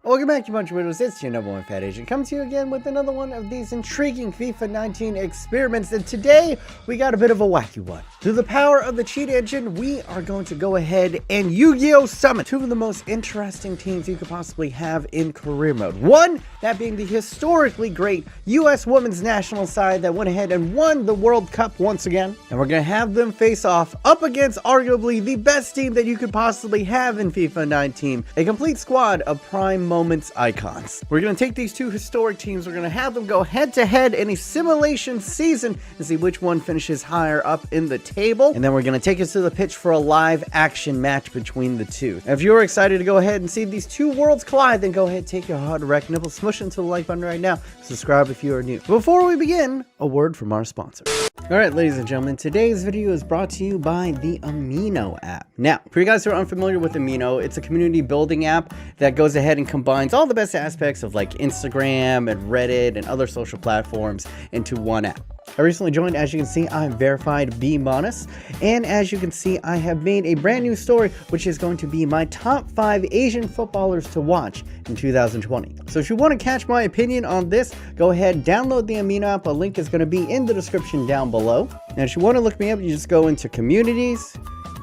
Welcome back to Bunch of Widows. It's your #1 Fat Asian coming to you again with another one of these intriguing FIFA 19 experiments, and today we got a bit of a wacky one. Through the power of the cheat engine, we are going to go ahead and Yu-Gi-Oh! Summon two of the most interesting teams you could possibly have in career mode. One, that being the historically great US women's national side that went ahead and won the World Cup once again, and we're going to have them face off up against arguably the best team that you could possibly have in FIFA 19, a complete squad of prime moments icons. We're going to take these two historic teams, we're going to have them go head to head in a simulation season and see which one finishes higher up in the table, and then we're going to take us to the pitch for a live action match between the two. Now, if you're excited to go ahead and see these two worlds collide, then go ahead, take your hard erect nipple, smush into the like button right now, subscribe if you are new. Before we begin, a word from our sponsor. Alright, ladies and gentlemen, today's video is brought to you by the Amino app. Now, for you guys who are unfamiliar with Amino, it's a community building app that goes ahead and combines all the best aspects of like Instagram and Reddit and other social platforms into one app. I recently joined. As you can see, I'm verified BMOnus, and as you can see, I have made a brand new story which is going to be my top 5 Asian footballers to watch in 2020. So if you want to catch my opinion on this, go ahead, download the Amino app. A link is going to be in the description down below. And if you want to look me up, you just go into communities,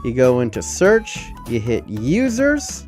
you go into search, you hit users,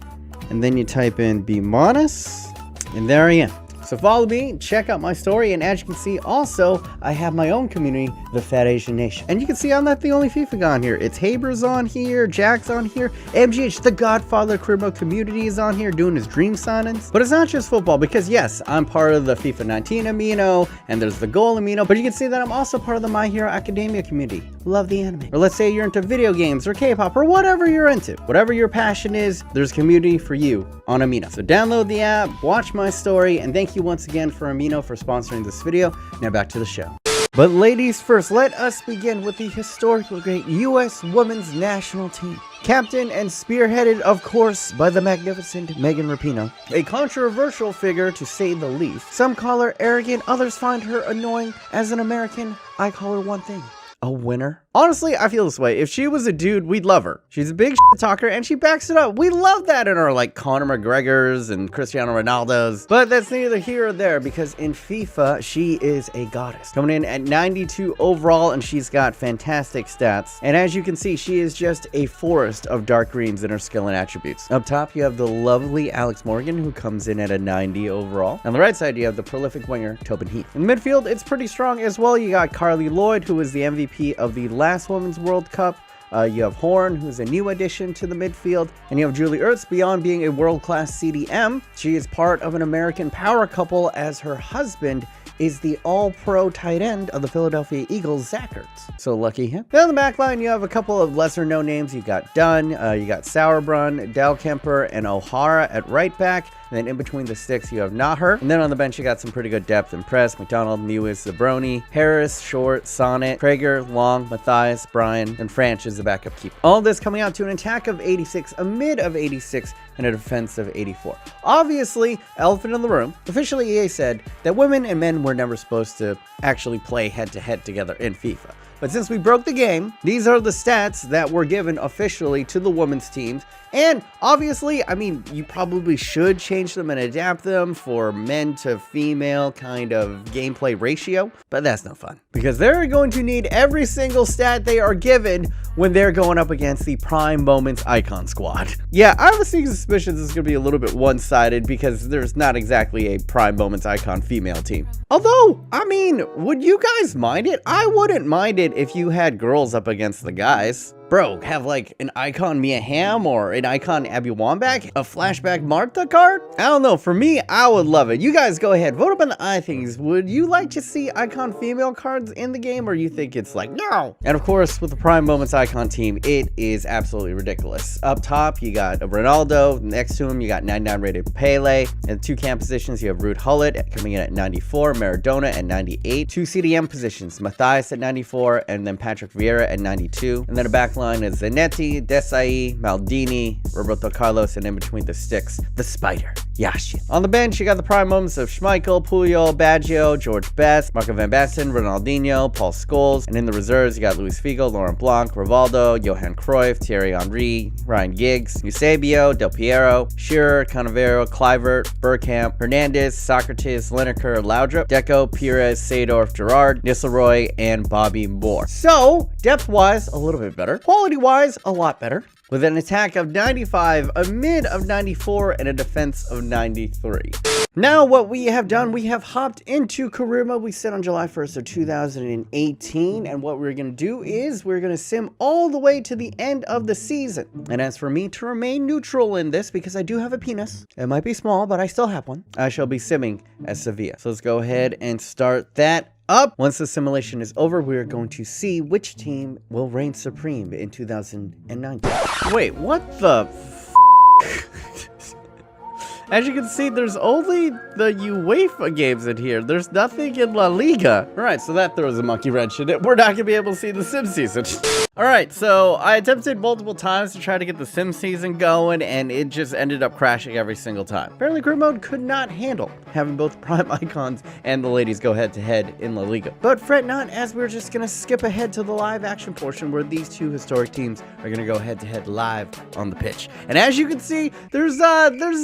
and then you type in BMOnus, and there I am. So follow me, check out my story, and as you can see, also, I have my own community, the Fat Asian Nation. And you can see I'm not the only FIFA guy on here. It's Haber's on here, Jack's on here, MGH, the Godfather career mode community is on here doing his dream signings. But it's not just football, because yes, I'm part of the FIFA 19 Amino, and there's the Goal Amino, but you can see that I'm also part of the My Hero Academia community. Love the anime. Or let's say you're into video games, or K-pop, or whatever you're into. Whatever your passion is, there's community for you on Amino. So download the app, watch my story, and thank you once again for Amino for sponsoring this video. Now back to the show. But ladies first, let us begin with the historically great US women's national team. Captain and spearheaded, of course, by the magnificent Megan Rapinoe. A controversial figure, to say the least. Some call her arrogant, others find her annoying. As an American, I call her one thing: a winner. Honestly, I feel this way. If she was a dude, we'd love her. She's a big shit talker, and she backs it up. We love that in our, like, Conor McGregors and Cristiano Ronaldos. But that's neither here or there, because in FIFA, she is a goddess. Coming in at 92 overall, and she's got fantastic stats. And as you can see, she is just a forest of dark greens in her skill and attributes. Up top, you have the lovely Alex Morgan, who comes in at a 90 overall. On the right side, you have the prolific winger, Tobin Heath. In the midfield, it's pretty strong as well. You got Carly Lloyd, who was the MVP of the last Women's World Cup. You have Horn, who's a new addition to the midfield, and you have Julie Ertz. Beyond being a world-class CDM, she is part of an American power couple, as her husband is the all-pro tight end of the Philadelphia Eagles, Zach Ertz. So lucky him. Then on the back line, you have a couple of lesser-known names. You got Dunn, you got Sauerbrunn, Dahlkemper, and O'Hara at right back. And then in between the sticks, you have Naher. And then on the bench, you got some pretty good depth in press. McDonald, Mewis, Zabroni, Harris, Short, Sonnet, Prager, Long, Matthias, Bryan, and Franch is the backup keeper. All this coming out to an attack of 86, a mid of 86, and a defense of 84. Obviously, elephant in the room, officially EA said that women and men were never supposed to actually play head-to-head together in FIFA. But since we broke the game, these are the stats that were given officially to the women's teams. And obviously, I mean, you probably should change them and adapt them for men to female kind of gameplay ratio, but that's no fun, because they're going to need every single stat they are given when they're going up against the Prime Moments Icon squad. Yeah, I have a sneaking suspicion this is going to be a little bit one-sided, because there's not exactly a Prime Moments Icon female team. Although, I mean, would you guys mind it? I wouldn't mind it if you had girls up against the guys. Bro, have like an icon Mia Hamm or an icon Abby Wambach, a flashback Martha card? I don't know, for me, I would love it. You guys go ahead, vote up on the iThings. Would you like to see icon female cards in the game, or you think it's like, no? And of course, with the Prime Moments Icon team, it is absolutely ridiculous. Up top, you got Ronaldo. Next to him, you got 99 rated Pele. And 2 camp positions, you have Ruud Gullit coming in at 94, Maradona at 98. 2 CDM positions, Matthias at 94, and then Patrick Vieira at 92. And then a back backline is Zanetti, Desai, Maldini, Roberto Carlos, and in between the sticks, the Spider, Yashin. On the bench, you got the prime moments of Schmeichel, Puyol, Baggio, George Best, Marco van Basten, Ronaldinho, Paul Scholes, and in the reserves, you got Luis Figo, Laurent Blanc, Rivaldo, Johan Cruyff, Thierry Henry, Ryan Giggs, Eusebio, Del Piero, Shearer, Cannavaro, Kluivert, Bergkamp, Hernandez, Socrates, Lineker, Laudrup, Deco, Pires, Seedorf, Gerrard, Nistelrooy, and Bobby Moore. So, depth-wise, a little bit better. Quality-wise, a lot better. With an attack of 95, a mid of 94, and a defense of 93. Now what we have done, we have hopped into career mode. We set on July 1st of 2018, and what we're going to do is we're going to sim all the way to the end of the season. And as for me to remain neutral in this, because I do have a penis, it might be small, but I still have one, I shall be simming as Sevilla. So let's go ahead and start that up. Once the simulation is over, we are going to see which team will reign supreme in 2019. Wait, what the As you can see, there's only the UEFA games in here. There's nothing in La Liga. All right, so that throws a monkey wrench in it. We're not gonna be able to see the sim season. All right, so I attempted multiple times to try to get the sim season going, and it just ended up crashing every single time. Apparently, career mode could not handle having both prime icons and the ladies go head-to-head in La Liga. But fret not, as we're just gonna skip ahead to the live action portion where these two historic teams are gonna go head-to-head live on the pitch. And as you can see, there's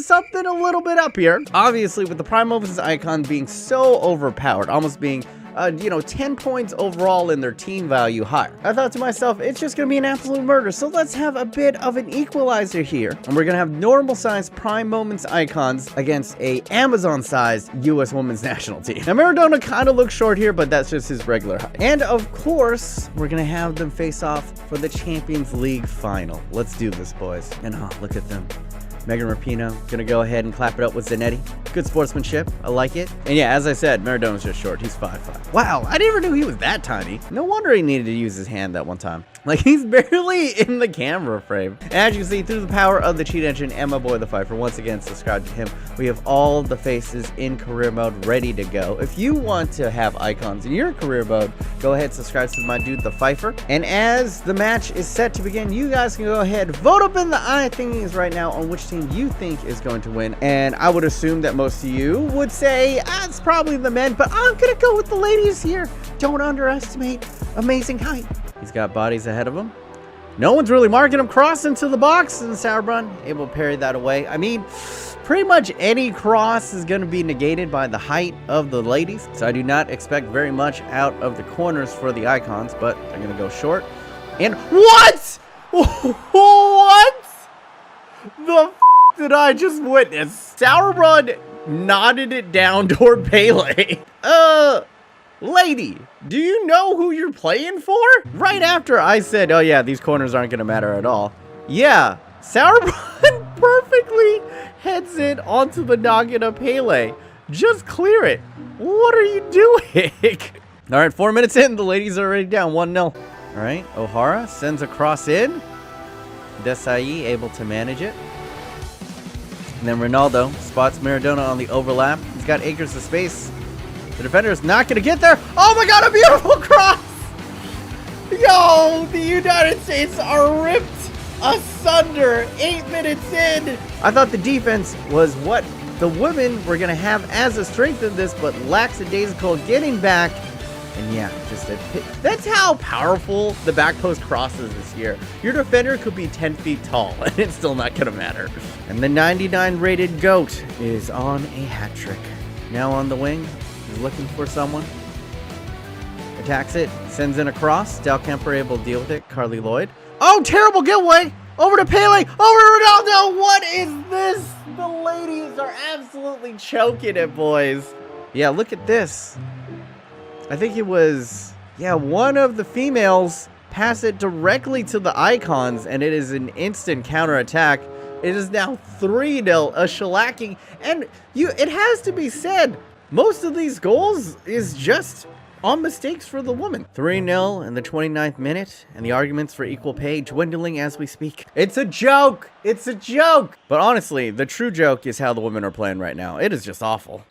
something a little bit up here. Obviously, with the prime moments icon being so overpowered, almost being 10 points overall in their team value higher, I thought to myself, it's just gonna be an absolute murder. So let's have a bit of an equalizer here. And we're gonna have normal sized prime moments icons against a Amazon sized US women's national team. Now Maradona kind of looks short here, but that's just his regular height. And of course, we're gonna have them face off for the Champions League final. Let's do this, boys. And look at them. Megan Rapinoe gonna go ahead and clap it up with Zanetti. Good sportsmanship. I like it. And yeah, as I said, Maradona's just short. He's 5'5". Wow, I never knew he was that tiny. No wonder he needed to use his hand that one time. Like, he's barely in the camera frame. And as you can see, through the power of the cheat engine and my boy the Fifer, once again, subscribe to him. We have all the faces in career mode ready to go. If you want to have icons in your career mode, go ahead, subscribe to my dude the Fifer. And as the match is set to begin, you guys can go ahead, vote up in the eye thingies right now on which team you think is going to win. And I would assume that most of you would say, it's probably the men, but I'm gonna go with the ladies here. Don't underestimate amazing height. He's got bodies ahead of him. No one's really marking him. Cross into the box, and Sauerbrunn able to parry that away. I mean, pretty much any cross is going to be negated by the height of the ladies, so I do not expect very much out of the corners for the icons, but they're going to go short. And what? What the f did I just witness? Sauerbrunn nodded it down toward Pele. Lady, do you know who you're playing for? Right after I said, oh yeah, these corners aren't gonna matter at all. Yeah, Sauerbrunn perfectly heads it onto the noggin of Pele. Just clear it. What are you doing? All right, 4 minutes in, the ladies are already down 1-0. All right, O'Hara sends a cross in. Desai able to manage it. And then Ronaldo spots Maradona on the overlap. He's got acres of space. The defender is not going to get there. Oh my god, a beautiful cross! Yo, the United States are ripped asunder 8 minutes in. I thought the defense was what the women were going to have as a strength in this, but lackadaisical getting back. And yeah, just that's how powerful the back post cross is this year. Your defender could be 10 feet tall, and it's still not going to matter. And the 99 rated GOAT is on a hat trick. Now on the wing. Looking for someone. Attacks it. Sends in a cross. Del Kemper able to deal with it. Carly Lloyd. Oh, terrible giveaway. Over to Pele. Over to Ronaldo. What is this? The ladies are absolutely choking it, boys. Yeah, look at this. I think it was, one of the females passed it directly to the icons, and it is an instant counterattack. It is now 3-0, a shellacking. And it has to be said, most of these goals is just on mistakes for the woman. 3-0 in the 29th minute, and the arguments for equal pay dwindling as we speak. It's a joke. It's a joke. But honestly, the true joke is how the women are playing right now. It is just awful.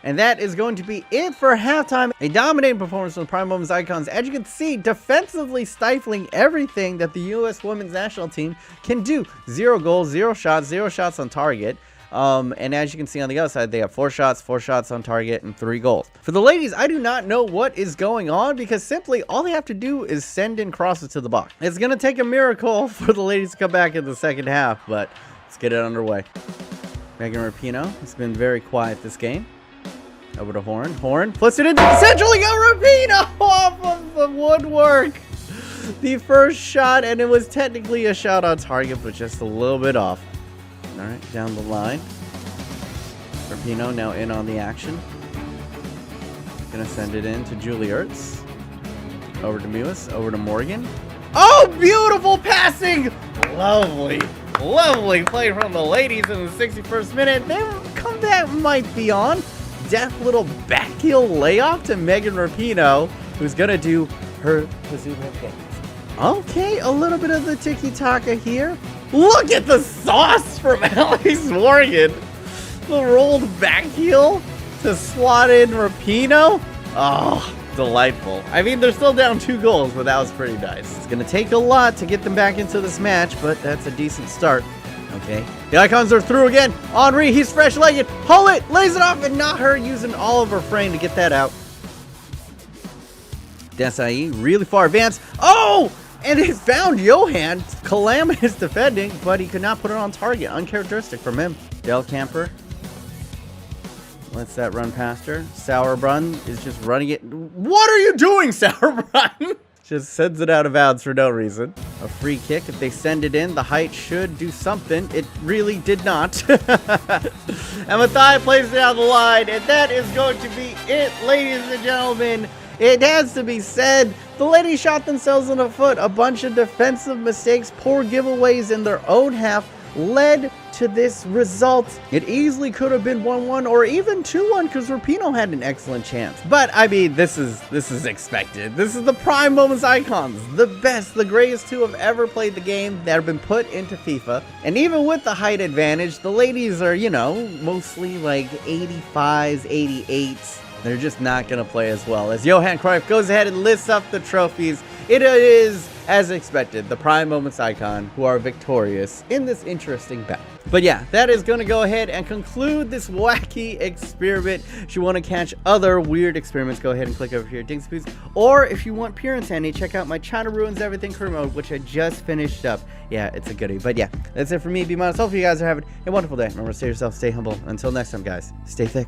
And that is going to be it for halftime. A dominating performance from the Prime Moments icons. As you can see, defensively stifling everything that the U.S. women's national team can do. 0 goals, 0 shots on target. And as you can see on the other side, they have 4 shots on target, and 3 goals. For the ladies, I do not know what is going on, because simply all they have to do is send in crosses to the box. It's going to take a miracle for the ladies to come back in the second half, but let's get it underway. Megan Rapinoe has been very quiet this game. Over to Horn. Horn puts it into the central. He got Rapinoe off of the woodwork. The first shot, and it was technically a shot on target, but just a little bit off. All right, down the line. Rapinoe now in on the action. Gonna send it in to Julie Ertz. Over to Mewis. Over to Morgan. Oh, beautiful passing! Lovely. Lovely play from the ladies in the 61st minute. Their comeback might be on. Deft little back heel layoff to Megan Rapinoe, who's gonna do her Pazuma thing. Okay, a little bit of the tiki-taka here. Look at the sauce from Alex Morgan. The rolled back heel to swat in Rapinoe. Oh, delightful. I mean, they're still down 2 goals, but that was pretty nice. It's gonna take a lot to get them back into this match, but that's a decent start. Okay, the icons are through again. Henri, he's fresh-legged. Hullet lays it off, and not her, using all of her frame to get that out. Desai really far advanced. Oh, and it found Johan. Calamitous defending, but he could not put it on target. Uncharacteristic from him. Del Camper lets that run past her. Sauerbrunn is just running it. What are you doing, Sauerbrunn? Just sends it out of bounds for no reason. A free kick. If they send it in, the height should do something. It really did not. And Mathai plays it down the line, and that is going to be it, ladies and gentlemen. It has to be said, the ladies shot themselves in the foot. A bunch of defensive mistakes, poor giveaways in their own half led to this result. It easily could have been 1-1 or even 2-1, because Rapinoe had an excellent chance. But I mean, this is expected. This is the Prime Moments icons, the best, the greatest who have ever played the game that have been put into FIFA. And even with the height advantage, the ladies are, you know, mostly like 85s, 88s. They're just not going to play as well. As Johan Cruyff goes ahead and lifts up the trophies, it is, as expected, the Prime Moments icon who are victorious in this interesting battle. But yeah, that is going to go ahead and conclude this wacky experiment. If you want to catch other weird experiments, go ahead and click over here, Dingspoos. Or if you want pure insanity, check out my China Ruins Everything career mode, which I just finished up. Yeah, it's a goodie. But yeah, that's it for me, BMOnus. Hopefully you guys are having a wonderful day. Remember to stay yourself, stay humble. Until next time, guys, stay thick.